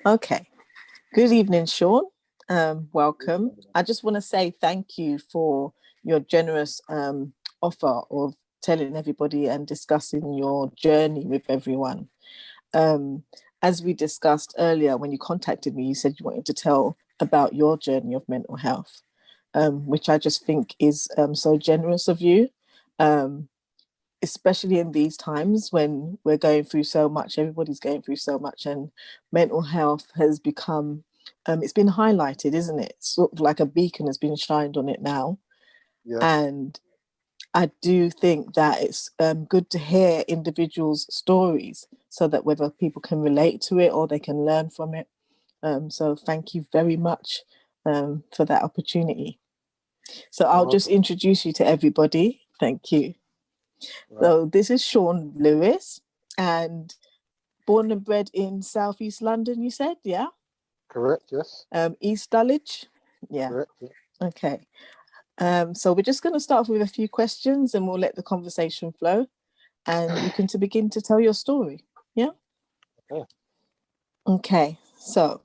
Okay. Good evening, Shawn. Welcome. I just want to say thank you for your generous offer of telling everybody and discussing your journey with everyone. Um, as we discussed earlier, when you contacted me, you said you wanted to tell about your journey of mental health, which I just think is so generous of you. Um, Especially in these times when we're going through so much, everybody's going through so much, and mental health has become, it's been highlighted, isn't it? Sort of like a beacon has been shined on it now. Yeah. And I do think that it's good to hear individuals' stories so that whether people can relate to it or they can learn from it. So thank you very much for that opportunity. So You're I'll just welcome. introduce you to everybody. Thank you. Right. So this is Shawn Lewis, and born and bred in Southeast London, you said, yeah? Correct. Yes. East Dulwich? Yeah, Correct. Yeah. okay. So we're just going to start off with a few questions and we'll let the conversation flow. And you can to begin to tell your story. Yeah? Okay. Okay. So,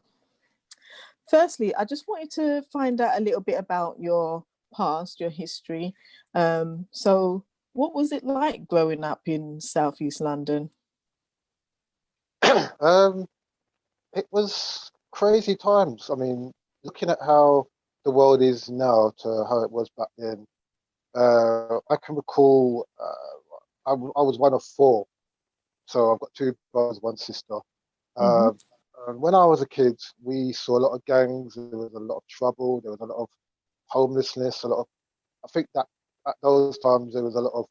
firstly, I just wanted to find out a little bit about your past, your history. So, what was it like growing up in Southeast London? um, it was crazy times. I mean, looking at how the world is now to how it was back then, I can recall I was one of four, so I've got two brothers, one sister. Mm-hmm. Um, and when I was a kid, we saw a lot of gangs. There was a lot of trouble. There was a lot of homelessness. A lot of I think that at those times there was a lot of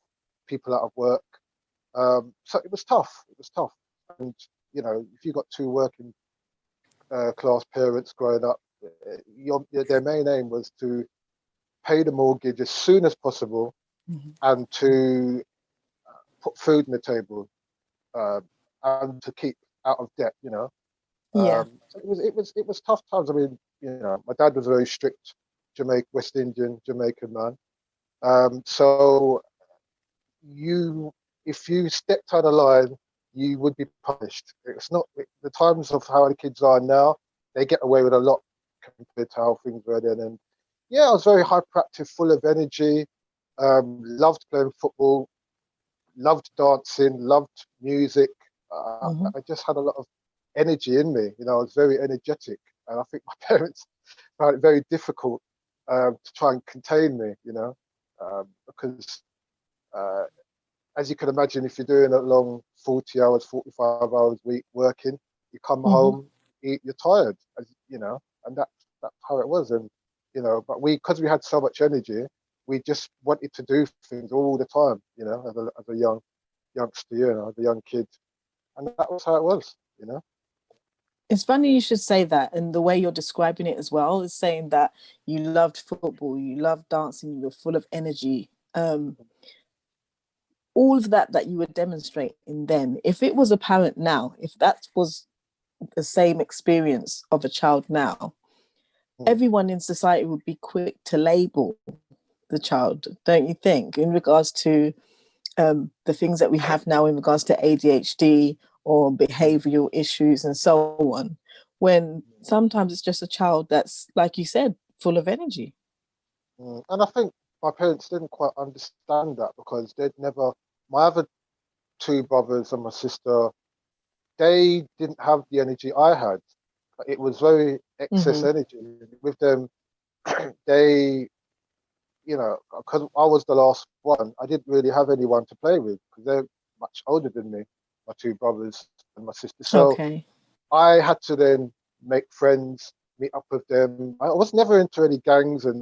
people out of work. So it was tough. It was tough. And if you got two working class parents growing up, their main aim was to pay the mortgage as soon as possible Mm-hmm. and to put food on the table, uh, and to keep out of debt. Yeah. So it was tough times. I mean, my dad was a very strict West Indian Jamaican man. So you if you stepped out of line, you would be punished. It's not the times of how the kids are now. They get away with a lot compared to how things were then. And yeah, I was very hyperactive, full of energy. Loved playing football, loved dancing, loved music. Mm-hmm. I just had a lot of energy in me. I was very energetic, and I think my parents found it very difficult to try and contain me. Because uh, as you can imagine, if you're doing a long 40 hours, 45 hours a week working, you come Mm-hmm. home, eat, you're tired, and that's how it was. And but because we had so much energy, we just wanted to do things all the time, as a youngster, as a young kid, and that was how it was. It's funny you should say that, and the way you're describing it as well is saying that you loved football, you loved dancing, you were full of energy. All of that you were demonstrating then, if it was apparent now, if that was the same experience of a child now, Mm. everyone in society would be quick to label the child, don't you think, in regards to the things that we have now in regards to ADHD or Mm. behavioral issues and so on, when sometimes it's just a child that's, like you said, full of energy. And I think my parents didn't quite understand that because they'd never. My other two brothers and my sister, they didn't have the energy I had. It was very excess Mm-hmm. energy with them. They, because I was the last one, I didn't really have anyone to play with because they're much older than me, my two brothers and my sister. So Okay. I had to then make friends, meet up with them. I was never into any gangs, and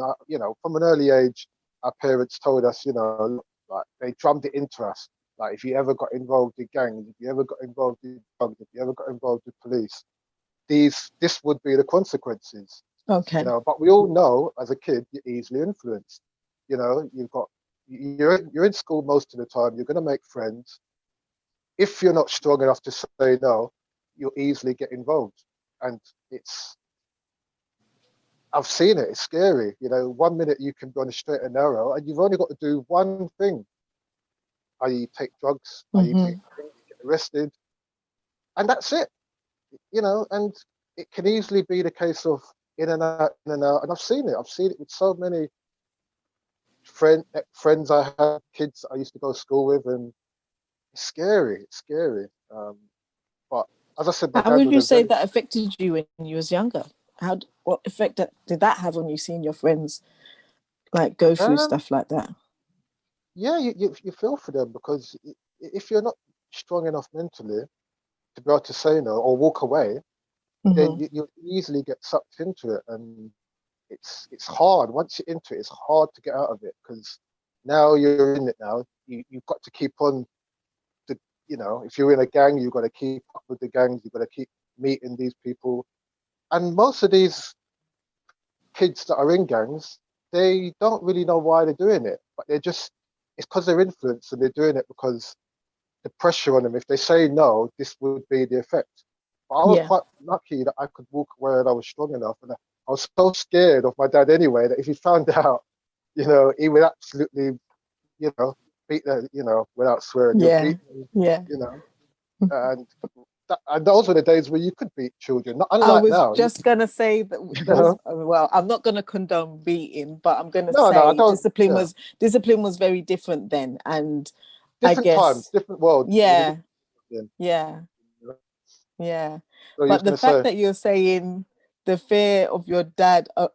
from an early age, our parents told us, like they drummed it into us. Like if you ever got involved in gangs, if you ever got involved in drugs, if you ever got involved with police, this would be the consequences. Okay. But we all know as a kid you're easily influenced. You're in school most of the time. You're going to make friends. If you're not strong enough to say no, you'll easily get involved, and it's I've seen it. It's scary. 1 minute you can be on a straight and narrow, and you've only got to do one thing. I take drugs. I take Mm-hmm. drink, get arrested, and that's it. And it can easily be the case of in and out, in and out. And I've seen it. I've seen it with so many friends I had, kids I used to go to school with, and it's scary. It's scary. But as I said, my How dad would was you a say very that affected you when you was younger? What effect did that have on you seeing your friends like go through um stuff like that? yeah, you feel for them because if you're not strong enough mentally to be able to say no or walk away, then Hmm. you easily get sucked into it, and it's hard. Once you're into it, it's hard to get out of it because now you're in it. Now you've got to keep on. The if you're in a gang, you've got to keep up with the gangs. You've got to keep meeting these people, and most of these kids that are in gangs, they don't really know why they're doing it, but it's because they're influenced and they're doing it because the pressure on them. If they say no, this would be the effect. But I was Yeah, quite lucky that I could walk away and I was strong enough. And I was so scared of my dad anyway that if he found out, he would absolutely, beat the, without swearing, he'll yeah, beat me, yeah. you know. And and those were the days where you could beat children, not I unlike was now. just gonna say that You those. know, Well, I'm not gonna condone beating, but I'm gonna no, I say don't. Yeah, discipline was very different then, and I different times, guess different world. It was a yeah, different thing. yeah, You know? yeah. So you was But the gonna fact say, that you're saying the fear of your dad oh,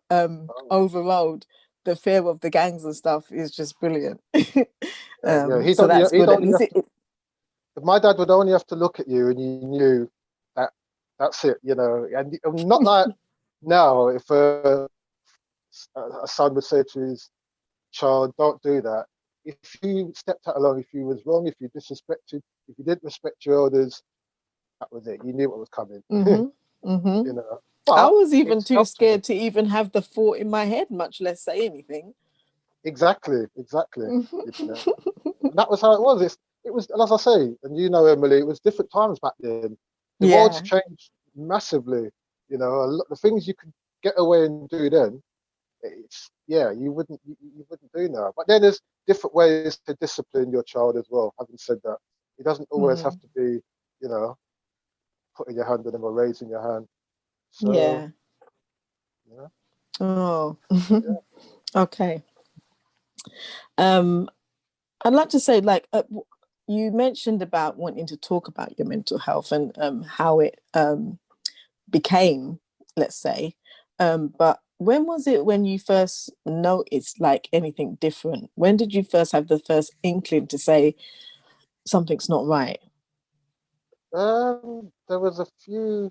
overrode the fear of the gangs and stuff is just brilliant. yeah, So that's he'd good. At only least have to. My dad would only have to look at you, and you knew that that's it. And not like now, if a son would say to his child, "Don't do that." If you stepped out alone, if you was wrong, if you disrespected, if you didn't respect your elders, that was it. You knew what was coming. hmm hmm you know. I But was even it's too helped me. scared to even have the thought in my head, much less say anything. Exactly, exactly. Hmm. You know. And that was how it was. It was, and as I say, and Emily, it was different times back then. The world's Yeah. changed massively. The things you could get away and do then, it's yeah, you wouldn't do now. But then there's different ways to discipline your child as well. Having said that, it doesn't always have Hmm. to be, putting your hand on them or raising your hand. So Yeah. yeah, Oh. yeah. Okay. Um, I'd like to say, like, you mentioned about wanting to talk about your mental health and how it became, let's say. But when was it when you first noticed like anything different? When did you first have the first inkling to say something's not right? There was a few.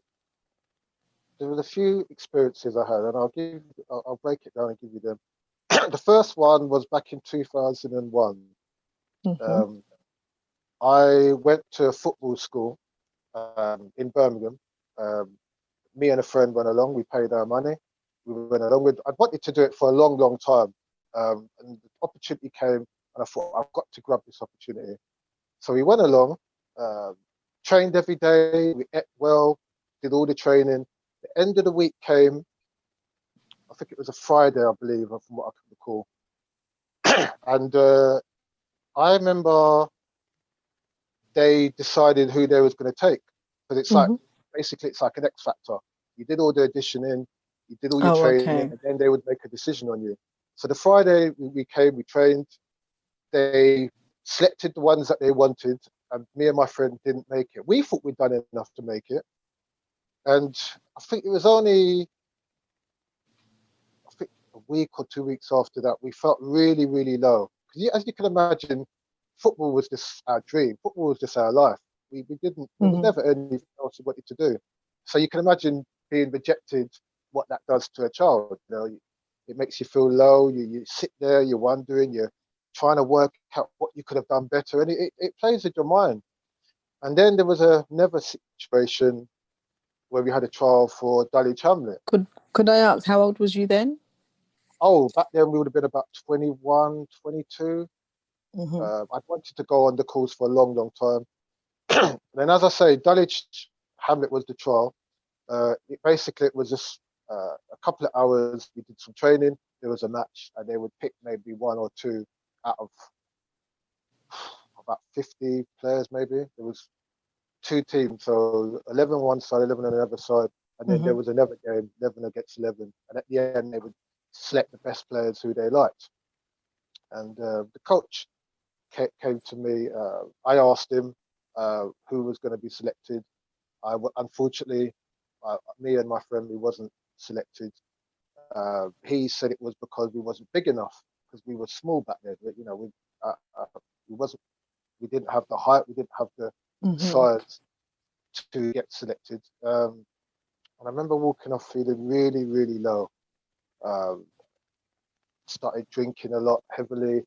There was a few experiences I had, and I'll break it down and give you them. The first one was back in 2001. Hmm. Um, I went to a football school in Birmingham. Um, Me and a friend went along. We paid our money. We went along with. I'd wanted to do it for a long, long time, and the opportunity came, and I thought I've got to grab this opportunity. So we went along, um, trained every day. We ate well, did all the training. The end of the week came. I think it was a Friday, I believe, from what I can recall. And I remember they decided who they was going to take because it's like Hmm. basically it's like an X Factor. You did all the auditioning, you did all your Oh, training, okay. and then they would make a decision on you. So the Friday we came, we trained. They selected the ones that they wanted, and me and my friend didn't make it. We thought we'd done enough to make it, and I think it was only I think a week or 2 weeks after that we felt really, really low. Because as you can imagine, football was just our dream. Football was just our life. We didn't. There was Hmm. never anything else we wanted to do. So you can imagine being rejected, what that does to a child. It makes you feel low. You sit there, you're wondering, you're trying to work out what you could have done better, and it plays with your mind. And then there was another situation where we had a trial for Dulwich Hamlet. Could I ask how old was you then? Oh, back then we would have been about 21, 22. Hmm. I'd wanted to go on the course for a long, long time. And then, as I say, Dulwich Hamlet was the trial. It was just a couple of hours. We did some training. There was a match, and they would pick maybe one or two out of about 50 players. Maybe there was two teams, so 11 on one side, 11 on the other side. And then there Hmm. was another game, 11 against 11, and at the end they would select the best players who they liked. And the coach came to me. I asked him who was going to be selected. Unfortunately, me and my friend, we wasn't selected. He said it was because we wasn't big enough, because we were small back then. Uh, uh, we wasn't, we didn't have the height, we didn't have the Hmm. size to get selected. And I remember walking off feeling really, really low. Um, Started drinking a lot heavily,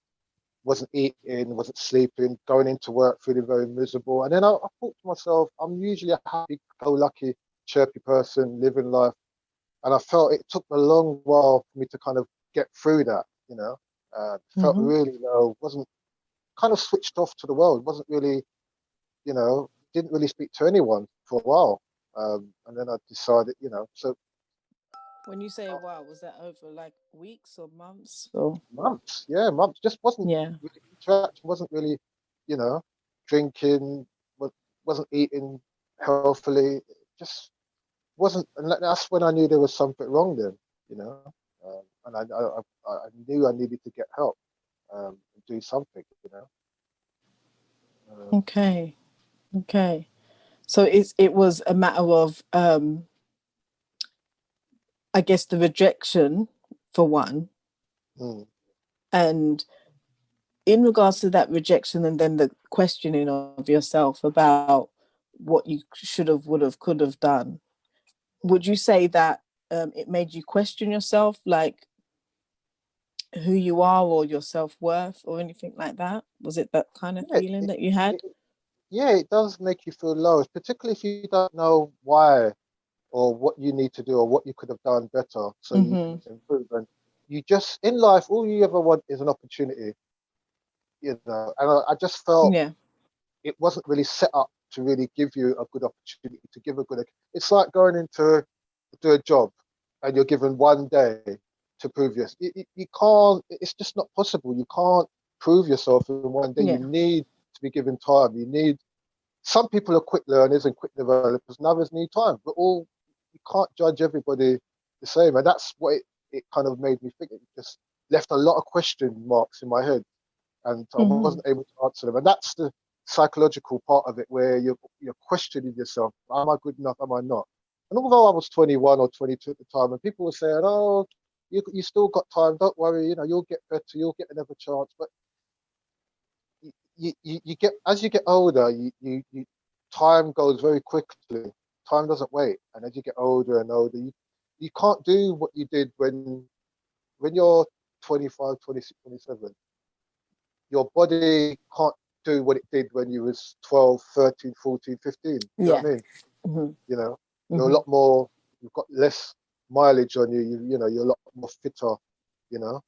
wasn't eating, wasn't sleeping, going into work feeling very miserable. And then I thought to myself, I'm usually a happy-go-lucky, chirpy person, living life. And I felt it took a long while for me to kind of get through that, felt Hmm. really low, wasn't kind of switched off to the world, wasn't really, didn't really speak to anyone for a while. And then I decided, so When you say wow, was that over like weeks or months or? months, yeah, months, just wasn't Yeah. really interacting, wasn't really, you know, drinking, wasn't eating healthily, just wasn't, and that's when I knew there was something wrong then, you know, and I knew I needed to get help, and do something, Um, Okay. Okay. So it was a matter of I guess the rejection for one, mm, and in regards to that rejection and then the questioning of yourself about what you should have, would have, could have done, would you say that it made you question yourself, like who you are or your self-worth or anything like that? Was it that kind of yeah, feeling that you had? yeah, it does make you feel low, particularly if you don't know why or what you need to do or what you could have done better so you can Mm-hmm. improve. And you just, in life, all you ever want is an opportunity, And I just felt Yeah. it wasn't really set up to really give you a good opportunity, to give a good. It's like going into do a job and you're given one day to prove yourself. You can't. It's just not possible. You can't prove yourself in one day. You Yeah. need to be given time. You need. Some people are quick learners and quick developers, and others need time. But you can't judge everybody the same, and that's what it kind of made me think. It just left a lot of question marks in my head, and I Mm-hmm. wasn't able to answer them. And that's the psychological part of it, where you're questioning yourself: Am I good enough? Am I not? And although I was 21 or 22 at the time, and people were saying, "Oh, you still got time. Don't worry. You'll get better. You'll get another chance." But you get, as you get older, you time goes very quickly. Time doesn't wait, and as you get older and older, you can't do what you did when you're 25, 26, 27. Your body can't do what it did when you was 12, 13, 14, 15. Do you know Yeah. what I mean? Mm-hmm. You know, you're a Mm-hmm. lot more, you've got less mileage on you, you're a lot more fitter,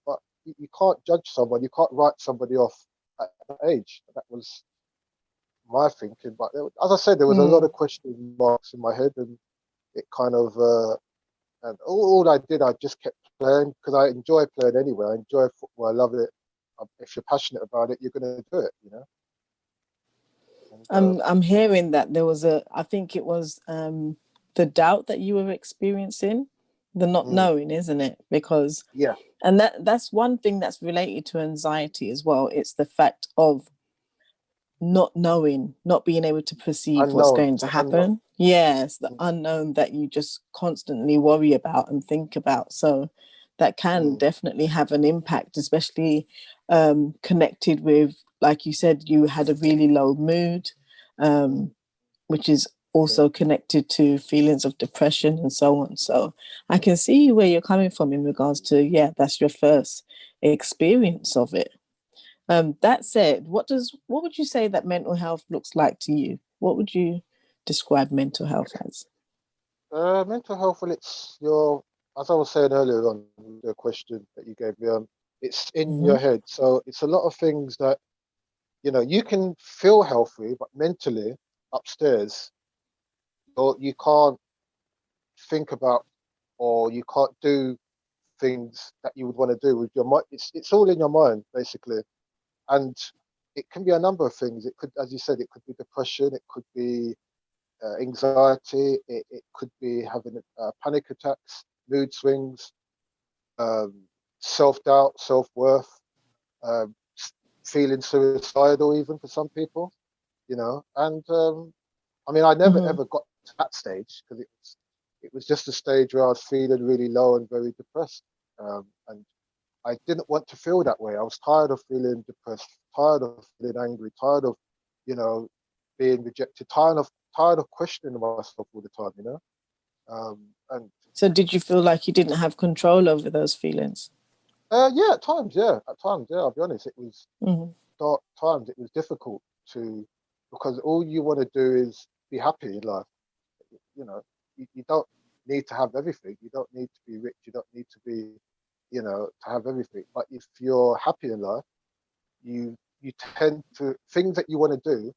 but you can't judge someone, you can't write somebody off at that age. That was my thinking. But as I said, there was a lot Mm. of question marks in my head, and it kind of, and all I did, I just kept playing because I enjoy playing anyway. I enjoy football. I love it. If you're passionate about it, you're going to do it. And I'm hearing that there was I think it was the doubt that you were experiencing, the not mm, knowing, isn't it? Because yeah, and that's one thing that's related to anxiety as well. It's the fact of not knowing, not being able to perceive what's unknown, going to the unknown. happen. Yes, the Mm, unknown that you just constantly worry about and think about. So that can mm, definitely have an impact, especially connected with, like you said, you had a really low mood, mm, um, which is yeah. also connected to feelings of depression and so on. So I can see where you're coming from in regards to, yeah, that's your first experience of it. That said, what would you say that mental health looks like to you? What would you describe mental health as? Mental health, well, it's as I was saying earlier on the question that you gave me, it's in Mm-hmm. your head. So it's a lot of things that, you can feel healthy, but mentally upstairs, or you can't think about, or you can't do things that you would want to do with your mind. It's all in your mind, basically. And it can be a number of things. It could, as you said, it could be depression, it could be anxiety. It could be having panic attacks, mood swings, um, self-doubt, self-worth, um, feeling suicidal even for some people, you know. And I mean, I never Mm-hmm. ever got to that stage because it was just a stage where I was feeling really low and very depressed. And I didn't want to feel that way. I was tired of feeling depressed, tired of feeling angry, tired of, you know, being rejected, tired of questioning myself all the time, you know. And So did you feel like you didn't have control over those feelings? yeah, at times, yeah. I'll be honest, it was Mm-hmm. dark times. It was difficult to because all you want to do is be happy in life. You know, you don't need to have everything. You don't need to be rich. You don't need to be, you know, to have everything. But if you're happy in life, you tend to things that you want to do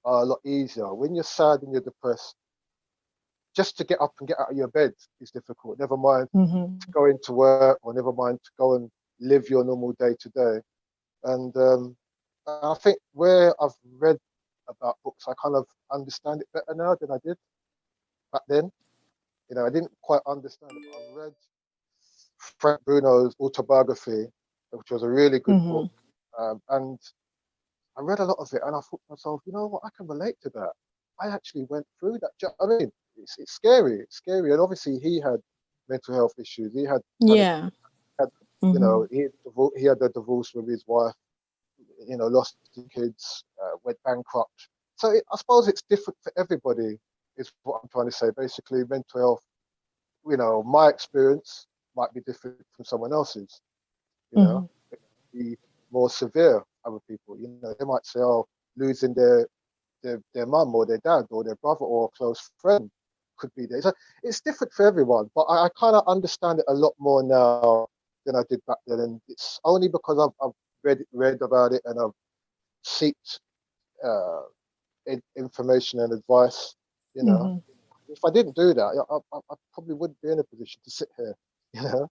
are a lot easier. When you're sad and you're depressed, just to get up and get out of your bed is difficult. Never mind to Mm-hmm. go into work, or never mind to go and live your normal day to day. And I think where I've read about books, I kind of understand it better now than I did back then. You know, I didn't quite understand it, but I read Frank Bruno's autobiography, which was a really good book. Mm-hmm. And I read a lot of it and I thought to myself, you know what, I can relate to that. I actually went through that. I mean, it's scary. It's scary. And obviously, he had mental health issues. He had panic. Yeah. Had, you Mm-hmm. know, he had a divorce with his wife. You know, lost his kids, went bankrupt. So I suppose it's different for everybody. Is what I'm trying to say. Basically, mental health. You know, my experience might be different from someone else's. You Mm-hmm. know, it might be more severe. Other people, you know, they might say, "Oh, losing their mum or their dad or their brother or a close friend could be there." So it's different for everyone, but I kind of understand it a lot more now than I did back then, and it's only because I've read about it and I've sought uh, information and advice. You know, Mm-hmm. if I didn't do that, I probably wouldn't be in a position to sit here, you know,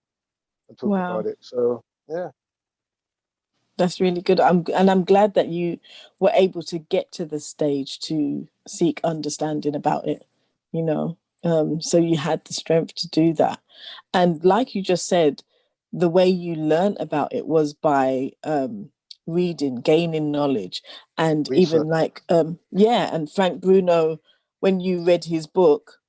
and talk about Wow. it. So yeah. That's really good. I'm glad that you were able to get to the stage to seek understanding about it, you know. So you had the strength to do that. And like you just said, the way you learned about it was by reading, gaining knowledge, and Research. even like yeah, and Frank Bruno, when you read his book,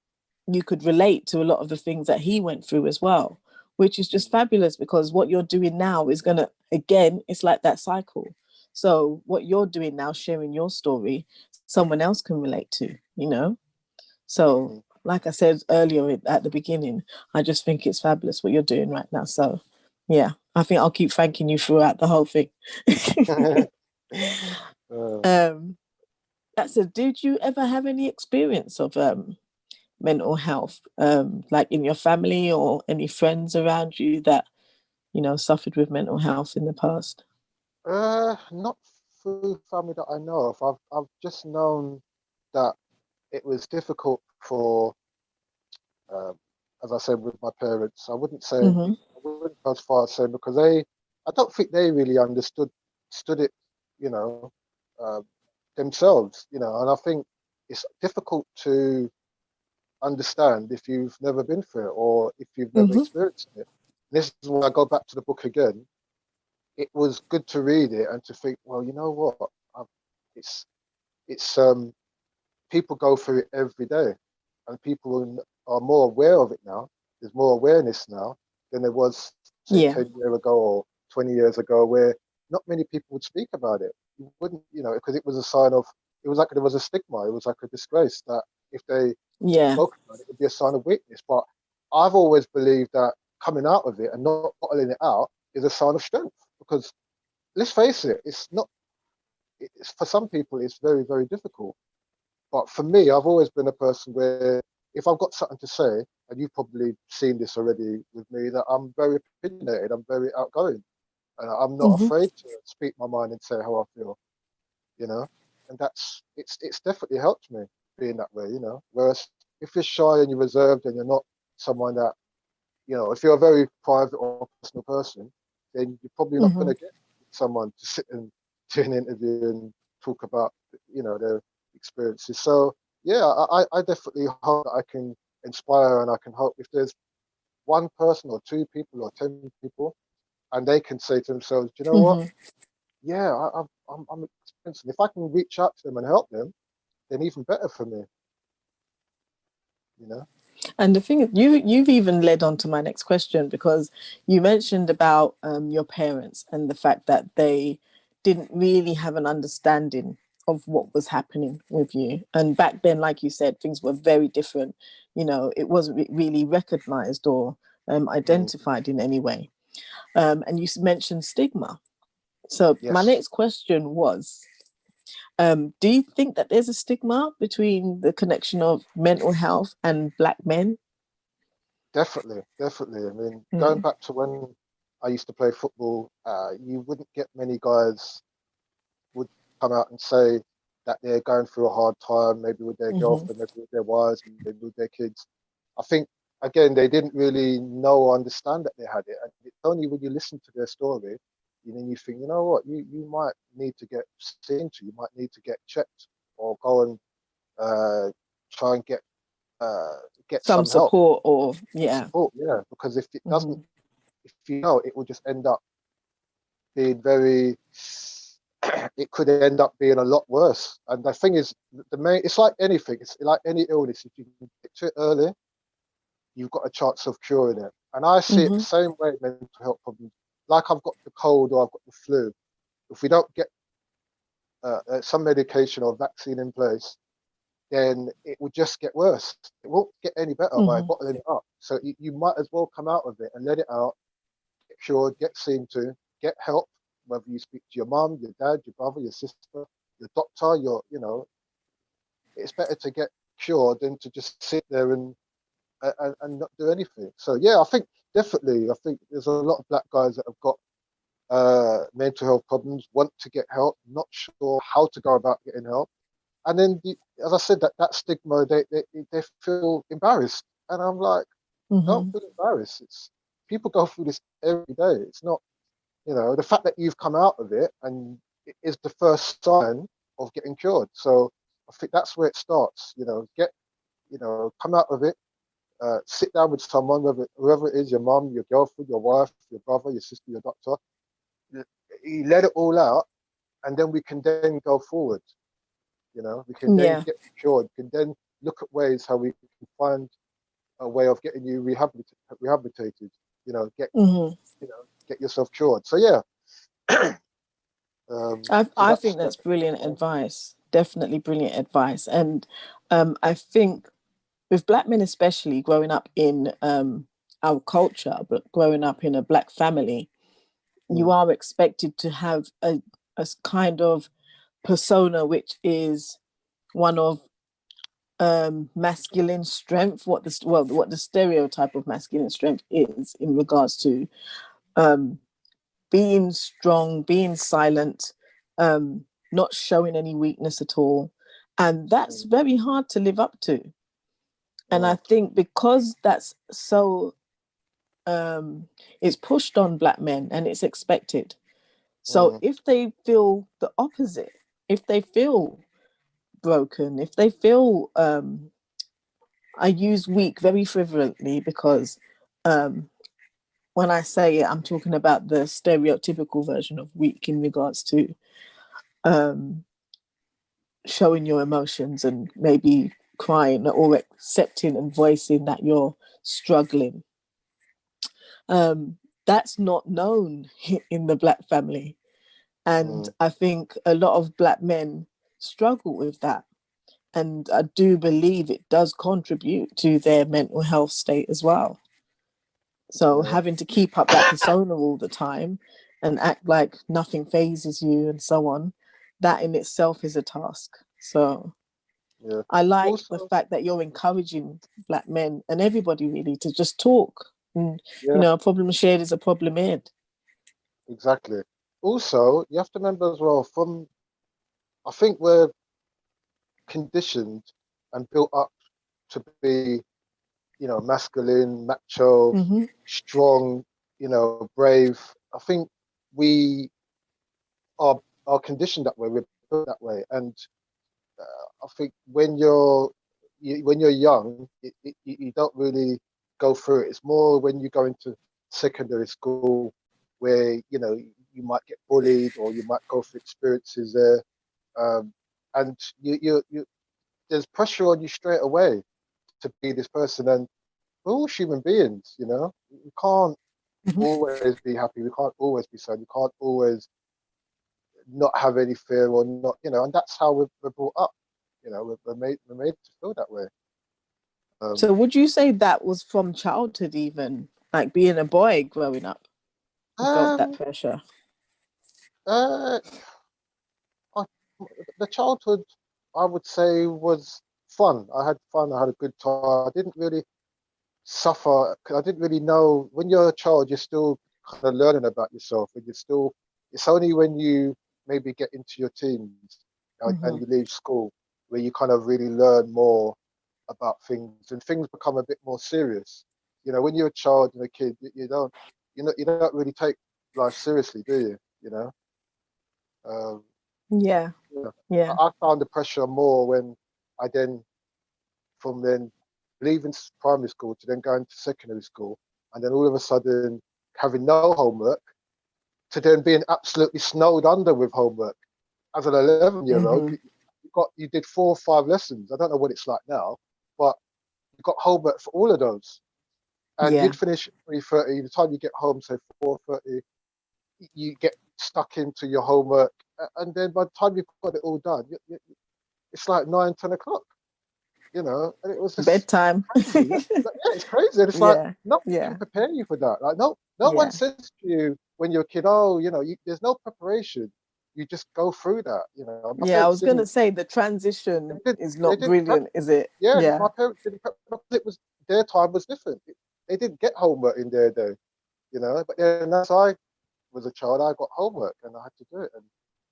you could relate to a lot of the things that he went through as well, which is just fabulous because what you're doing now is going to, again, it's like that cycle. So, what you're doing now, sharing your story, someone else can relate to, you know? So, Mm-hmm. like I said earlier at the beginning, I just think it's fabulous what you're doing right now. So, yeah, I think I'll keep thanking you throughout the whole thing. uh, um, that's a, did you ever have any experience of mental health, like in your family or any friends around you that suffered with mental health in the past? not through family that I know of. I've just known that it was difficult for, um, as I said, with my parents. Mm-hmm. I wouldn't go as far as saying because I don't think they really understood it, you know, uh, themselves, you know. And I think it's difficult to understand if you've never been through it or if you've never Mm-hmm. experienced it. This is when I go back to the book again. It was good to read it and to think, well, you know what, I've, it's it's people go through it every day, and people are more aware of it now. There's more awareness now than there was, say, Yeah. 10 years ago or 20 years ago, where not many people would speak about it. You wouldn't, you know, because it was a sign of, it was like there was a stigma. It was like a disgrace that if they Yeah. spoke about it, it would be a sign of weakness. But I've always believed that coming out of it and not bottling it out is a sign of strength. Because let's face it, it's not. It's, for some people, it's very, very difficult. But for me, I've always been a person where if I've got something to say, and you've probably seen this already with me, that I'm very opinionated, I'm very outgoing, and I'm not Mm-hmm. afraid to speak my mind and say how I feel, you know. And it's definitely helped me being that way, you know. Whereas if you're shy and you're reserved and you're not someone that, you know, if you're a very private or personal person, then you're probably not going Mm-hmm. to get someone to sit and do an interview and talk about, you know, their experiences. So yeah, I definitely hope that I can inspire, and I can help. If there's one person or two people or 10 people, and they can say to themselves, do you know what? Hmm. Yeah, I'm experiencing. If I can reach out to them and help them, then even better for me, you know? And the thing is, you've even led on to my next question, because you mentioned about your parents and the fact that they didn't really have an understanding of what was happening with you. And back then, like you said, things were very different. You know, it wasn't really recognized or Mm, identified in any way. And you mentioned stigma. So my yes, next question was, do you think that there's a stigma between the connection of mental health and Black men? definitely, definitely. I mean, going Mm. back to when I used to play football, you wouldn't get many guys would come out and say that they're going through a hard time, maybe with their Hmm. girlfriend, maybe with their wives, maybe with their kids. I think again they didn't really know or understand that they had it, and it's only when you listen to their story, then you think, you know what, you might need to get seen to, you might need to get checked, or go and uh, try and uh, get Some some help, support, or yeah. support. Yeah, because if it doesn't, Hmm. if you know, it will just end up being very it could end up being a lot worse. And the thing is, the main, it's like anything, it's like any illness. If you can get to it early, you've got a chance of curing it. And I see it the Hmm. same way with mental health problems. Like I've got the cold or I've got the flu. If we don't get some medication or vaccine in place, then it will just get worse. It won't get any better by Hmm. bottling it up. So you might as well come out of it and let it out, get cured, get seen to, get help, whether you speak to your mum, your dad, your brother, your sister, your doctor, it's better to get cured than to just sit there and not do anything. So yeah, I think definitely, I think there's a lot of black guys that have got mental health problems, want to get help, not sure how to go about getting help, and then as I said, that stigma, they feel embarrassed, and I'm like, don't Hmm. feel embarrassed. It's people go through this every day. It's not, the fact that you've come out of it and it is the first sign of getting cured. So I think that's where it starts. Come out of it, sit down with someone, whoever it is, your mum, your girlfriend, your wife, your brother, your sister, your doctor. You let it all out, and then we can then go forward. We can then Yeah. get cured. We can then look at ways how we can find a way of getting you rehabilitated. You know, get Hmm. you know, get yourself cured. So yeah, so I that's think that. that's brilliant Yeah. advice. Definitely brilliant advice. And I think with Black men, especially growing up in our culture, but growing up in a Black family, you Mm, are expected to have a kind of persona which is one of masculine strength. What the stereotype of masculine strength is in regards to um, being strong, being silent, not showing any weakness at all, and that's mm, very hard to live up to. And I mm, think because that's so, it's pushed on Black men and it's expected. So mm, if they feel the opposite, if they feel broken, if they feel, I use weak very frivolently because um, when I say it, I'm talking about the stereotypical version of weak in regards to um, showing your emotions and maybe crying or accepting and voicing that you're struggling. Um, that's not known in the Black family. And mm, I think a lot of Black men struggle with that. And I do believe it does contribute to their mental health state as well. So yeah, having to keep up that persona all the time and act like nothing phases you and so on, that in itself is a task. So yeah. I like the Also, fact that you're encouraging Black men and everybody really to just talk. And, yeah, a problem shared is a problem hid. exactly. Also, you have to remember as well, I think we're conditioned and built up to be, masculine, macho, Mm-hmm. strong, brave. I think we are conditioned that way. We're built that way, and I think when you're young, you don't really go through it. It's more when you go into secondary school where you might get bullied or you might go through experiences there, and you there's pressure on you straight away to be this person. And we're all human beings, We can't Mhm. always be happy. We can't always be sad. We can't always not have any fear or not, and that's how we're brought up. We're made to feel that way. Um, So would you say that was from childhood even? Like being a boy growing up, you felt that um, pressure? uh, I, the childhood, I would say, was fun. I had fun. I had a good time. I didn't really suffer. I didn't really know. When you're a child, you're still kind of learning about yourself, and it's only when you maybe get into your teens and Hmm. you leave school where you kind of really learn more about things, and things become a bit more serious. When you're a child and a kid, you don't really take life seriously, do you? Um, Yeah, yeah. yeah. I found the pressure more when I then, from then leaving primary school to then going to secondary school, and then all of a sudden having no homework, to then being absolutely snowed under with homework. As an 11-year-old, Hmm. you did 4 or 5 lessons. I don't know what it's like now, but you got homework for all of those, and Yeah. you'd finish at 3:30. The time you get home, say 4:30, you get stuck into your homework, and then by the time you've got it all done, it's like 9, 10 o'clock. And it was just Bedtime. crazy. Yeah, it's crazy. And it's like Yeah, nothing can yeah, prepare you for that. Like no one yeah. says to you when you're a kid, oh, there's no preparation. You just go through that. My Yeah, I parents was gonna didn't. say the They transition didn't. is They not didn't prep. brilliant, is it? Yeah, my Yeah. parents didn't prep because it was their time was different. They didn't get homework in their day. But then as I was a child, I got homework and I had to do it, and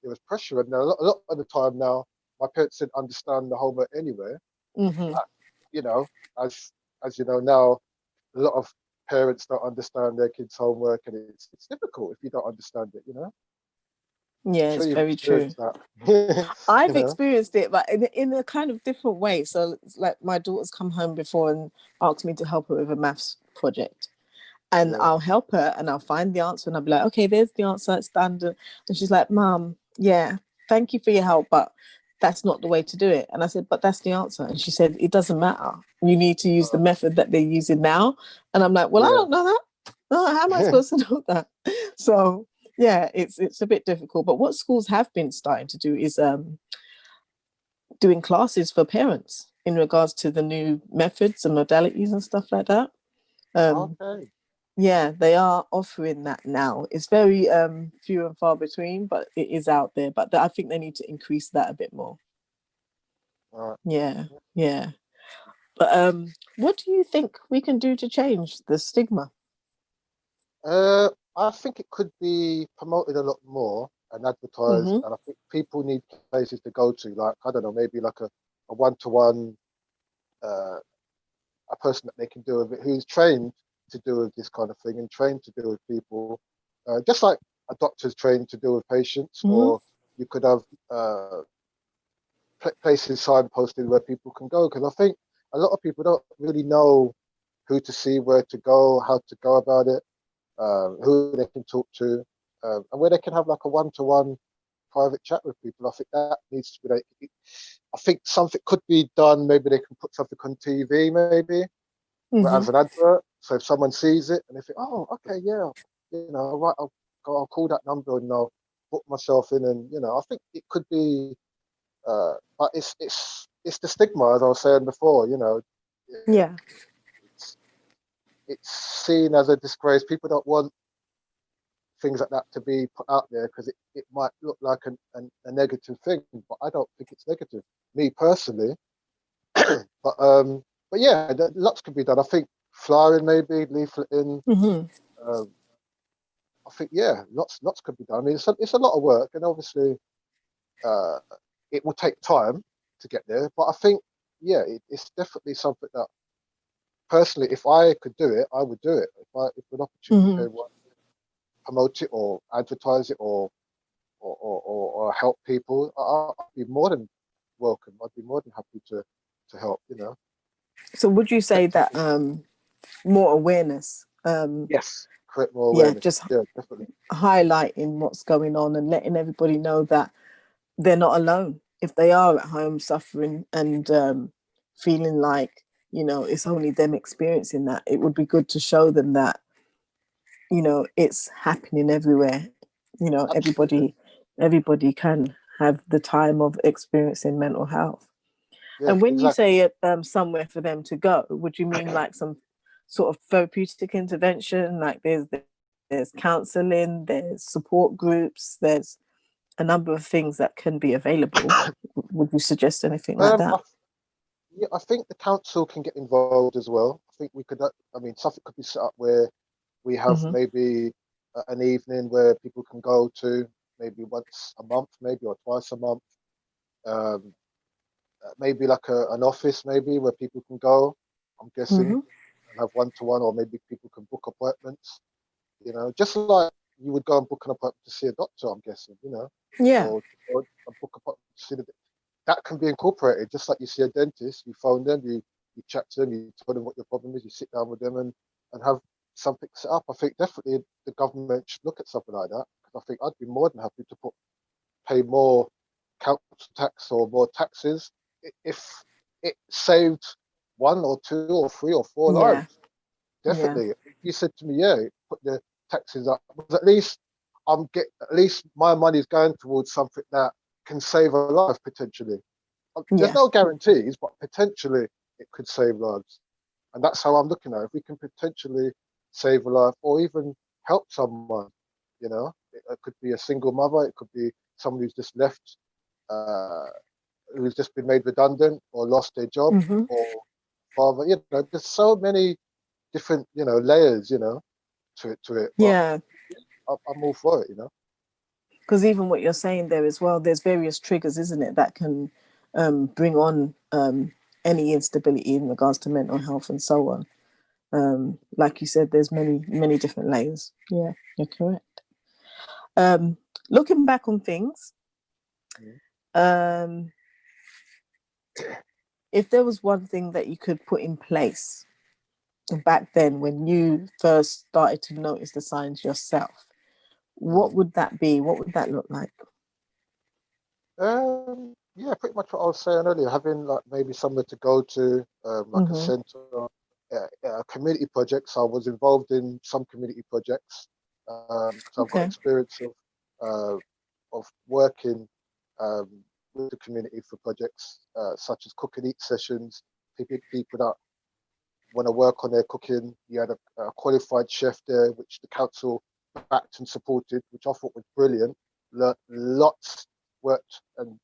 there was pressure. And a lot of the time now, my parents didn't understand the homework anyway. Hmm. Uh, you know, as you know now, a lot of parents don't understand their kids' homework, and it's difficult if you don't understand it. I'm Yeah, sure it's you've very true. experienced that. I've you know. experienced it, but in a kind of different way. So, it's like my daughter's come home before and asked me to help her with a maths project. And Yeah. I'll help her and I'll find the answer and I'll be like, okay, there's the answer, it's done. And she's like, Mom, yeah, thank you for your help, but that's not the way to do it. And I said, but that's the answer. And she said, it doesn't matter. You need to use the Uh, method that they're using now. And I'm like, well, I yeah. don't know that. How am I supposed to know that? So yeah, it's a bit difficult. But what schools have been starting to do is doing classes for parents in regards to the new methods and modalities and stuff like that. Um, Okay. yeah, they are offering that now. It's very few and far between, but it is out there. But I think they need to increase that a bit more. All right. Yeah, yeah. But what do you think we can do to change the stigma? I think it could be promoted a lot more and advertised, Mm-hmm. and I think people need places to go to, like I don't know, maybe like a one-to-one, uh, a person that they can deal with it who's trained to deal with this kind of thing and trained to deal with people, just like a doctor's trained to deal with patients, Mm-hmm. or you could have places signposted where people can go. Because I think a lot of people don't really know who to see, where to go, how to go about it, who they can talk to, and where they can have like a one-to-one private chat with people. I think that needs to be like. I think something could be done. Maybe they can put something on TV, maybe Mm-hmm. as an advert. So if someone sees it and they think, oh, okay, yeah, right, I'll call that number and I'll book myself in, and I think it could be. But it's the stigma, as I was saying before. Yeah. It's it's seen as a disgrace. People don't want things like that to be put out there because it might look like a negative thing, but I don't think it's negative, me personally. But yeah, lots could be done. I think flyering, maybe leafleting. Mm-hmm. Um, I think yeah, lots could be done. I mean, it's a lot of work, and obviously uh, it will take time to get there. But I think yeah, it's definitely something that personally, if I could do it, I would do it. If an opportunity Mm-hmm. came, promote it or advertise it or help people, I'll be more than welcome. I'd be more than happy to help. So would you say that more awareness, Yes, create more yeah, awareness. just Yeah, definitely. highlighting what's going on and letting everybody know that they're not alone if they are at home suffering and feeling like, it's only them experiencing that. It would be good to show them that, it's happening everywhere. Absolutely. Everybody can have the time of experiencing mental health. Yeah, And when you exactly. say somewhere for them to go, would you mean like some sort of therapeutic intervention? Like there's counselling, there's support groups, there's a number of things that can be available. Would you suggest anything like Um, that? I, yeah, I think the council can get involved as well. I think we could. I mean, something could be set up where we have Mm-hmm. maybe an evening where people can go to, maybe once a month, maybe, or twice a month. Um, Maybe like an office, maybe where people can go. I'm guessing, Mm-hmm. and have one-to-one, or maybe people can book appointments. Just like you would go and book an appointment to see a doctor. I'm guessing, Yeah. or a book appointment to see that can be incorporated. Just like you see a dentist, you phone them, you chat to them, you tell them what your problem is, you sit down with them and have something set up. I think definitely the government should look at something like that, because I think I'd be more than happy to pay more council tax or more taxes if it saved one or two or three or four Yeah. lives. Yeah. Definitely. If you said to me, yeah, put the taxes up, but at least my money's going towards something that can save a life potentially. There's Yeah. no guarantees, but potentially it could save lives. And that's how I'm looking at it. If we can potentially save a life or even help someone, it could be a single mother, it could be someone who's just left, uh, who's just been made redundant or lost their job, Mm-hmm. or father. There's so many different, layers, to it. But Yeah. I'm all for it. Because even what you're saying there as well, there's various triggers, isn't it, that can bring on any instability in regards to mental health and so on. Like you said, there's many different layers. Yeah, you're correct. Um, Looking back on things, Mm. um, if there was one thing that you could put in place back then when you first started to notice the signs yourself, what Mm. would that be? What would that look like? Yeah, pretty much what I was saying earlier. Having like maybe somewhere to go to, like a Mm-hmm. centre, community projects. I was involved in some community projects because I've got Okay. experience of working um, with the community for projects such as cook and eat sessions. People that want to work on their cooking. You had a qualified chef there, which the council backed and supported, which I thought was brilliant. Learned lots, worked and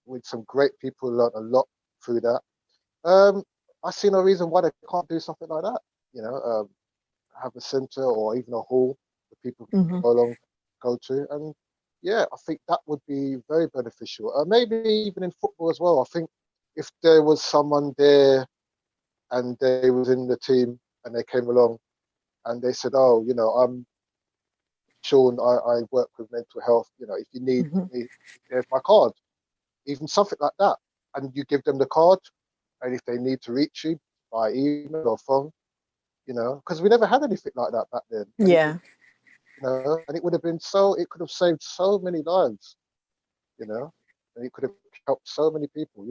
with some great people, learned a lot through that. Um, I see no reason why they can't do something like that. You know, have a centre or even a hall that people can Mm-hmm. go to, and yeah, I think that would be very beneficial. Maybe even in football as well. I think if there was someone there and they was in the team and they came along and they said, "Oh, I'm Shawn. I work with mental health. If you need Mm-hmm. me, there's my card." Even something like that, and you give them the card, and if they need to reach you by email or phone, because we never had anything like that back then, and Yeah. it would have been so. It could have saved so many lives, you know, and it could have helped so many people.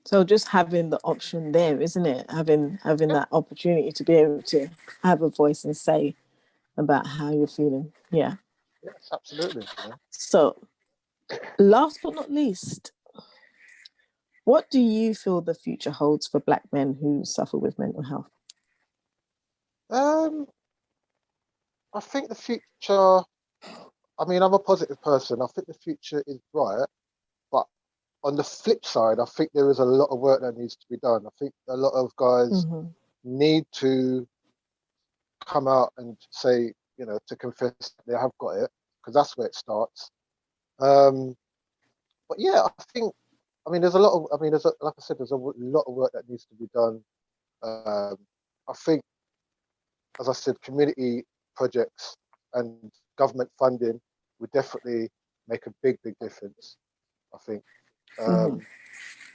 So just having the option there, isn't it? Having Yeah, that opportunity to be able to have a voice and say about how you're feeling. Yeah. yes, absolutely. So last but not least, what do you feel the future holds for Black men who suffer with mental health? Um, I think the future. I mean, I'm a positive person. I think the future is bright, but on the flip side, I think there is a lot of work that needs to be done. I think a lot of guys Mm-hmm. need to come out and say, to confess they have got it, because that's where it starts. Um, but yeah, I mean, there's a lot of, I mean, like I said, there's a lot of work that needs to be done. Um, I think, as I said, community projects and government funding would definitely make a big difference, I think. Mm-hmm.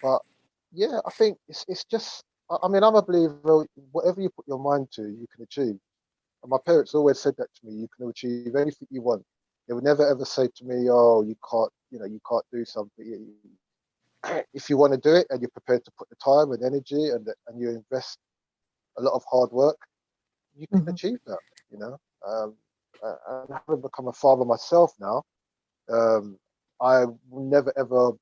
But yeah, I think it's just. I mean, I'm a believer. Whatever you put your mind to, you can achieve. And my parents always said that to me. You can achieve anything you want. They would never ever say to me, "Oh, you can't. You can't do something." If you want to do it and you're prepared to put the time and energy and you invest a lot of hard work, you can Mm-hmm. achieve that. You know. Um, and having become a father myself now, um, I will never ever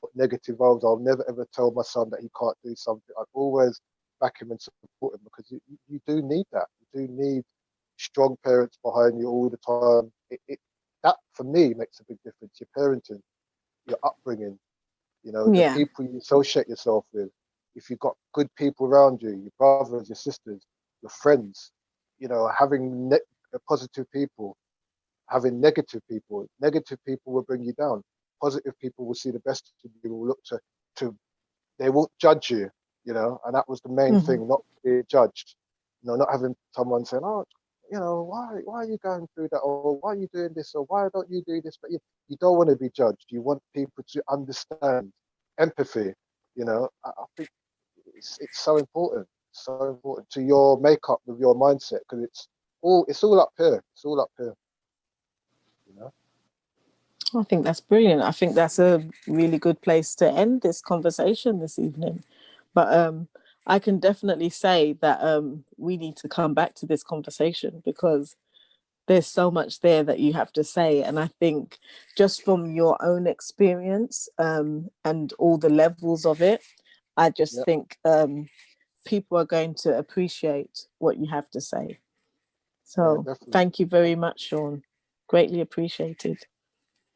put negative roles. I'll never ever tell my son that he can't do something. I always back him and support him because you do need that. You do need strong parents behind you all the time. That for me makes a big difference. Your parenting, your upbringing, the Yeah. people you associate yourself with. If you've got good people around you, your brothers, your sisters, your friends, having positive people, having negative people will bring you down. Positive people will see the best of you, will look to they won't judge you, and that was the main Mm-hmm. thing, not being judged. Not having someone saying, "Oh, why are you going through that, or why are you doing this, or why don't you do this?" But you don't want to be judged. You want people to understand, empathy. I think it's so important, so important to your makeup with your mindset, because it's all up here. It's all up here, you know. I think that's brilliant. I think that's a really good place to end this conversation this evening. But I can definitely say that we need to come back to this conversation because there's so much there that you have to say. And I think just from your own experience and all the levels of it, I just Yeah, think people are going to appreciate what you have to say. yeah, So definitely. thank you very much, Shawn. Greatly appreciated.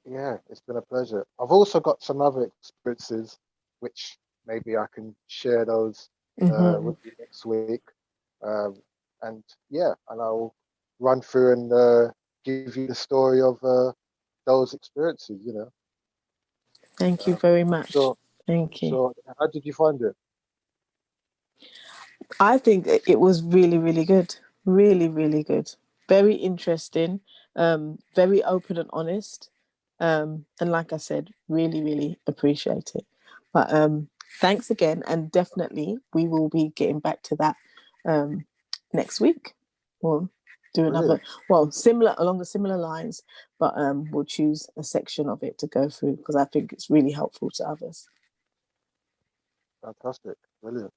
Yeah, it's been a pleasure. I've also got some other experiences, which maybe I can share those Mm-hmm. with you next week. Um, and yeah, and I'll run through and give you the story of those experiences. Thank you Um, very I'm much. sure. I'm Thank you. sure. How did you find it? I think it was really, really good. Really, really good. Very interesting. Very open and honest. And like I said, really, really appreciate it. But thanks again, and definitely we will be getting back to that um, next week. We'll do another, Brilliant. well, similar along the similar lines, but we'll choose a section of it to go through because I think it's really helpful to others. Fantastic. Brilliant.